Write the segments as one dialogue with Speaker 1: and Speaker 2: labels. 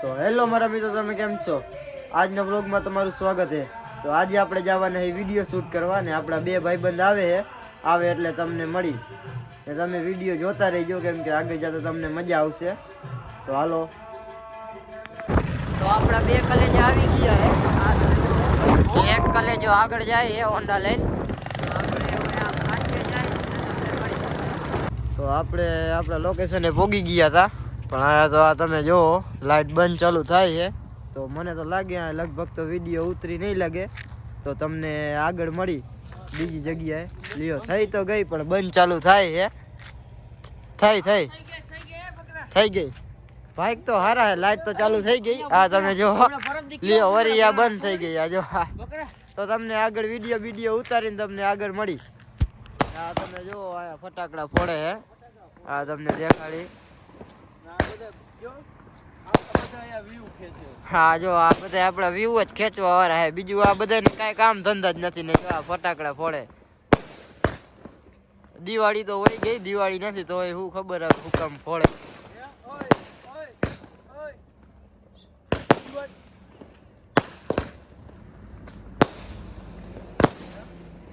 Speaker 1: તો હેલો મારા મિત્રો, તમે કેમ છો? આજના વ્લોગમાં તમારું સ્વાગત છે. તો આજે આપણે જવાના છે વિડીયો શૂટ કરવા ને આપણા બે ભાઈબંધ આવે એટલે તમને મળી ને તમે વિડીયો જોતા રહેજો, કેમ કે આગળ જતા તમને મજા આવશે. તો હાલો. તો આપણા બે કલેજ આવી ગયા છે. એક કલેજો આગળ જાય છે હોન્ડા લઈને. તો આપણે આપણા લોકેશને પહોંચી ગયા હતા, પણ આ તો આ તમે જો લાઈટ બંધ ચાલુ થાય છે. તો મને તો લાગે લગભગ તો વિડીયો ઉતરી નહીં લાગે, તો તમને આગળ મળી બીજી જગ્યાએ. લ્યો થઈ તો ગઈ, પણ બંધ ચાલુ થાય છે. થઈ ગઈ બાઈક તો હારા હે, લાઈટ તો ચાલુ થઈ ગઈ. આ તમે જો લ્યો વરી આ બંધ થઈ ગઈ. આ જો તો તમને આગળ વિડીયો ઉતારીને તમને આગળ મળી. આ તમે જો આ ફટાકડા ફોડે હે, આ તમને દેખાડી. હા જો આ બધા આપડા વ્યૂ જ ખેંચવા વાળા હે, બીજું આ બધાને કઈ કામ ધંધા જ નથી ને આ ફટાકડા ફોડે. દિવાળી તો હોય ગઈ, દિવાળી નથી તો શું ખબર હવે શું કામ ફોડે.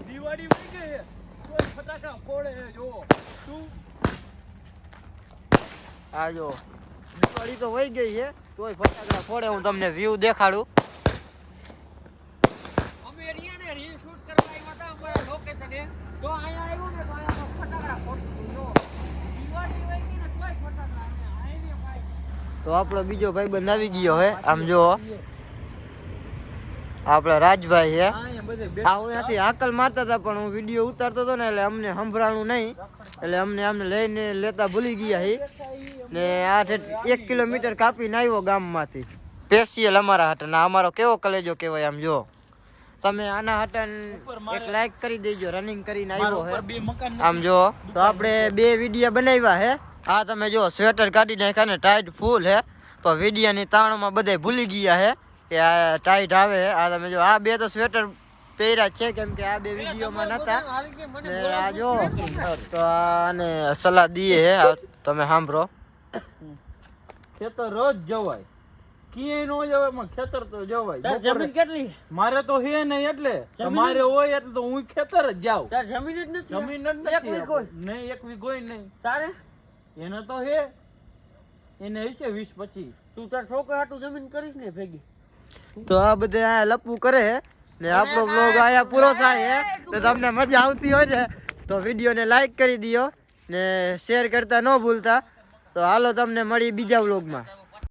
Speaker 2: દિવાળી હોય ગઈ હે તો ફટાકડા ફોડે હે. જો તું
Speaker 1: આ જો દિવાળી તો વહી ગઈ છે તોય ફટાકડા ફોડે. હું તમને વ્યૂ દેખાડું.
Speaker 2: અમે એરિયાને રીલ શૂટ કરવા આવ્યા હતા અમારા લોકેશને, તો અહીંયા આવ્યો ને તો અહીંયા ફટાકડા ફોડતું. જો દિવાળી હોય ગઈ ને તોય ફટાકડા અમે આઈને ભાઈ.
Speaker 1: તો આપણો બીજો ભાઈબંધ આવી ગયો હે. આમ જો આપડા રાજભાઈ છે. હું ત્યાંથી હાકલ મારતા હતા, પણ હું વિડીયો ઉતારતો હતો ને એટલે અમને સંભળાણું નહીં, એટલે અમને લઈને લેતા ભૂલી ગયા છે. ને આ 1 કિલોમીટર કાપીને આવ્યો ગામમાંથી સ્પેશિયલ અમારા હાટન. અમારો કેવો કલેજો કહેવાય. આમ જો તમે આના હાટન એક લાઈક કરી દેજો. રનિંગ કરીને આવ્યો છે આમ જો. તો આપણે 2 વિડીયો બનાવ્યા છે. આ તમે જો સ્વેટર કાઢી નાખ્યા ને ટાઈટ ફૂલ હે, પણ વિડીયોની તાણમાં બધા ભૂલી ગયા છે કે આ ટાઈટ આવે. આ તમે જો આ 2 તો સ્વેટર પહેર્યા છે, કેમ કે આ 2 વિડીયોમાં નતા. આ જો તો આને સલાહ દીએ હે, તમે સાંભળો.
Speaker 2: ખેતર રોજ જવાય, ક્યાંય નો જવાય પણ ખેતર તો જવાય. જમીન કેટલી મારે તો હે નહીં, એટલે મારે હોય એટલે તો હું ખેતર જ જાઉં. તાર જમીન જ નથી? જમીન જ નથી. 1 વીઘો નહીં, 1 વીઘો નહીં. તારે એને તો હે, એને હશે 20-25. તું તાર છોકરા હાટું જમીન કરીશ ને ભેગી.
Speaker 1: તો આ બધા આ લપવું કરે હે ને આપણો વ્લોગ આયા પૂરો થાય હે. તો તમને મજા આવતી હોય ને તો વિડીયોને લાઈક કરી દિયો ને શેર કરતા ન ભૂલતા. તો હાલો તમને મળી બીજા વ્લોગમાં.